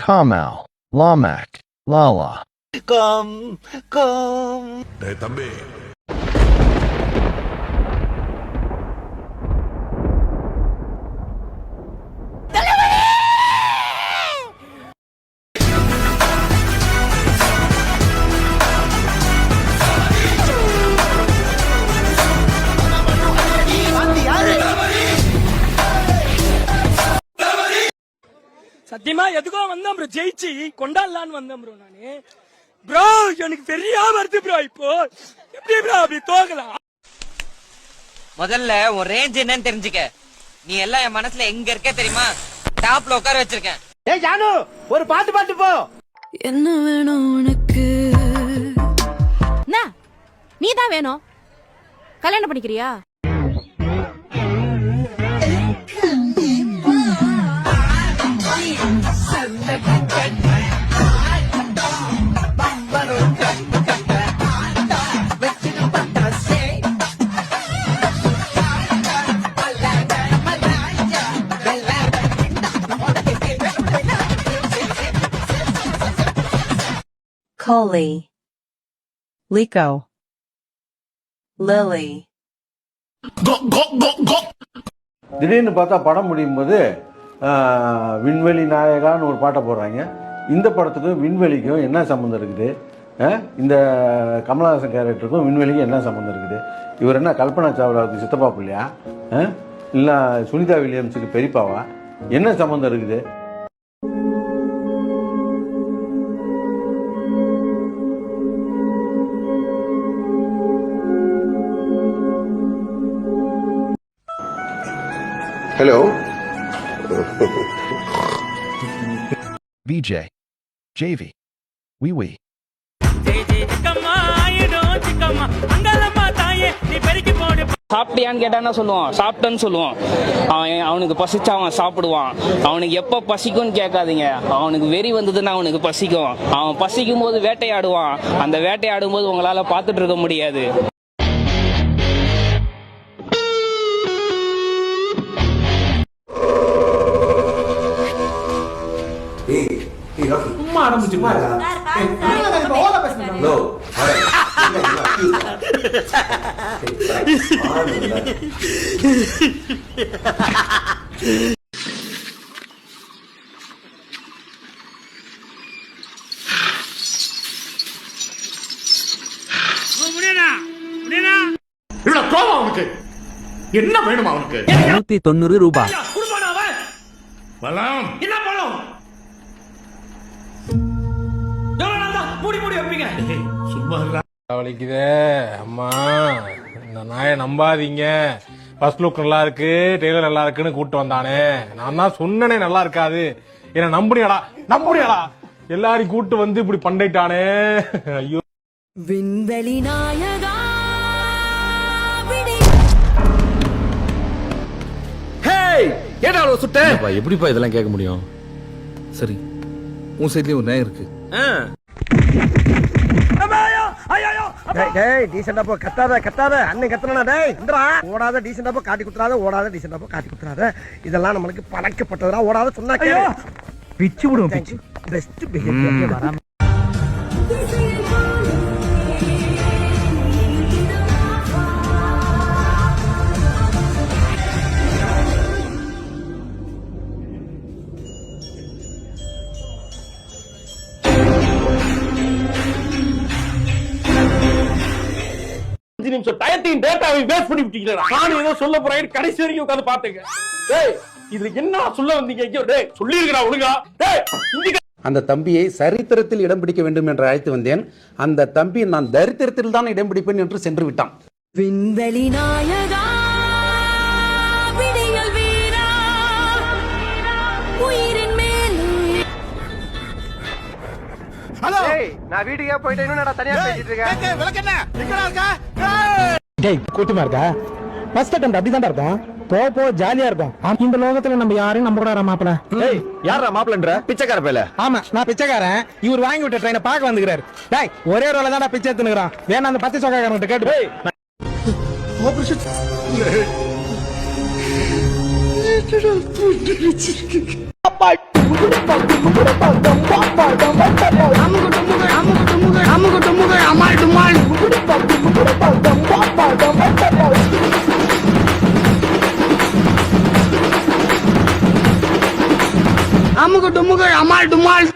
Kamal, Lamak, Lala. டேய் தம்பி, சத்தியமா எதுக்கோ வந்தேன் ப்ரோ, ஜெயிச்சு கொண்டாடலான்னு வந்தேன் ப்ரோ. நானு ப்ரோ எனக்கு பெரிய வருது ப்ரோ. இப்போ எப்படி ப்ரோ அப்படி தோக்கலாம்? முதல்ல உன் ரேஞ்ச் என்னன்னு தெரிஞ்சுக்க. நீ எல்லாம் என் மனசுல எங்க இருக்க தெரியுமா? டாப்ல உட்கார வச்சிருக்கேன். ஏய் ஜானு, ஒரு பாட்டு போ. என்ன வேணும் உனக்கு? நீ தான் வேணும். கல்யாணம் பண்ணிக்கிறியா? Coley, Lico, Lily. திடீர்னு பார்த்தா படம் முடியும் போது விண்வெளி நாயகான்னு ஒரு பாட்டை போடுறாங்க. இந்த படத்துக்கும் விண்வெளிக்கும் என்ன சம்மந்தம் இருக்குது? இந்த கமலஹாசன் கேரக்டருக்கும் விண்வெளிக்கும் என்ன சம்மந்தம் இருக்குது? இவர் என்ன கல்பனா சாவ்லாவுக்கு சித்தப்பா பிள்ளையா, இல்லை சுனிதா வில்லியம்ஸுக்கு பெரியப்பாவா? என்ன சம்மந்தம் இருக்குது? Hello VJ, JV, Wee Wee. சாப்பிட்டியான்னு கேட்டான்னா சொல்லுவான், சாப்பிட்டேன்னு சொல்லுவான். அவனுக்கு பசிச்சா அவன் சாப்பிடுவான். அவனுக்கு எப்போ பசிக்கும்னு கேட்காதீங்க. அவனுக்கு வெறி வந்ததுன்னா அவனுக்கு பசிக்கும். அவன் பசிக்கும் போது வேட்டையாடுவான். அந்த வேட்டையாடும் போது உங்களால பார்த்துட்டு இருக்க முடியாது. என்ன வேணும் அவனுக்கு? 190 ரூபாய். பலம் என்ன பழம்? மூடி வைப்பீங்க. சும்மா வலிக்குதே அம்மா. இந்த நாயை நம்பாதீங்க. ஃபர்ஸ்ட் லுக் நல்லா இருக்கு, டெய்லர் நல்லா இருக்குன்னு கூப்பிட்டு வந்தானே. நான் தான் சொன்னனே நல்லா இருக்காது. என்ன நம்புறியாடா? எல்லாரையும் கூட்டு வந்து இப்படி பண்ணிட்டானே. ஐயோ. விண்வெளி நாயகா எப்படிப்பா இதெல்லாம் கேட்க முடியும்? சரி, உன் சைட்லயும் ஒரு நியாயம் இருக்கு. டீசெண்டா போ, கத்தாத அண்ணன் கத்தனா. டேய் இந்தடா, ஓடாத டீசெண்டா போ, காட்டி குத்துறாத. ஓடாத டீசெண்டா போ, காட்டி குத்துறாத. இதெல்லாம் நம்மளுக்கு பழக்கப்பட்டதுடா. ஓடாத சொன்னா பிச்சு விடுவோம். பிச்சு பெஸ்ட் பிஹேவியர் வராம. நிமிஷம் டயத்தையும் டேட்டாவையும் வேஸ்ட் பண்ணி விட்டீங்களா? நான் ஏதோ சொல்ல போறேன், கடைசி வரைக்கும் உட்கார்ந்து பாத்துங்க. டேய் இதுல என்ன சொல்ல வந்தீங்க? டேய் சொல்லிருக்கடா ஒழுங்கா. டேய் அந்த தம்பியை சரித்திரத்தில் இடம் பிடிக்க வேண்டும் என்று அழைத்து வந்தேன். அந்த தம்பி நான் தரித்திரத்தில் தான் இடம் பிடிப்பேன் என்று சென்று விட்டான். விண்வெளி நாயகா விடியல் வீரா உயிரின் மேல். ஹலோ, நான் வீட்டுக்கே போயிட்டேன். என்னடா தனியா பேசிட்டு இருக்கேன்? விளக்கு என்ன எங்கடா இருக்க? டேய் கூட்டமா இருக்கா? ஃபர்ஸ்ட் அட்டெம்ப்ட் அப்படிதான் இருக்கும். போ ஜாலியா இருக்கும். இந்த லோகத்துல நம்ம யாரையும் நம்ப கூடாது மாப்பிள. டேய் யாரா மாப்பிளன்ற? பிச்சைக்கார பேல. ஆமா, நான் பிச்சைக்காரன். இவர் வாங்கி விட்ட ட்ரெயினை பார்க்க வந்துக்கிறாரு. டேய் ஒரே ரோல தான்டா பிச்சை எடுத்துக்கிறான். வேணா அந்த 10 சொக்காரங்கிட்ட கேட்டு. டேய் அமுகு டுமுகு அமால் டுமால்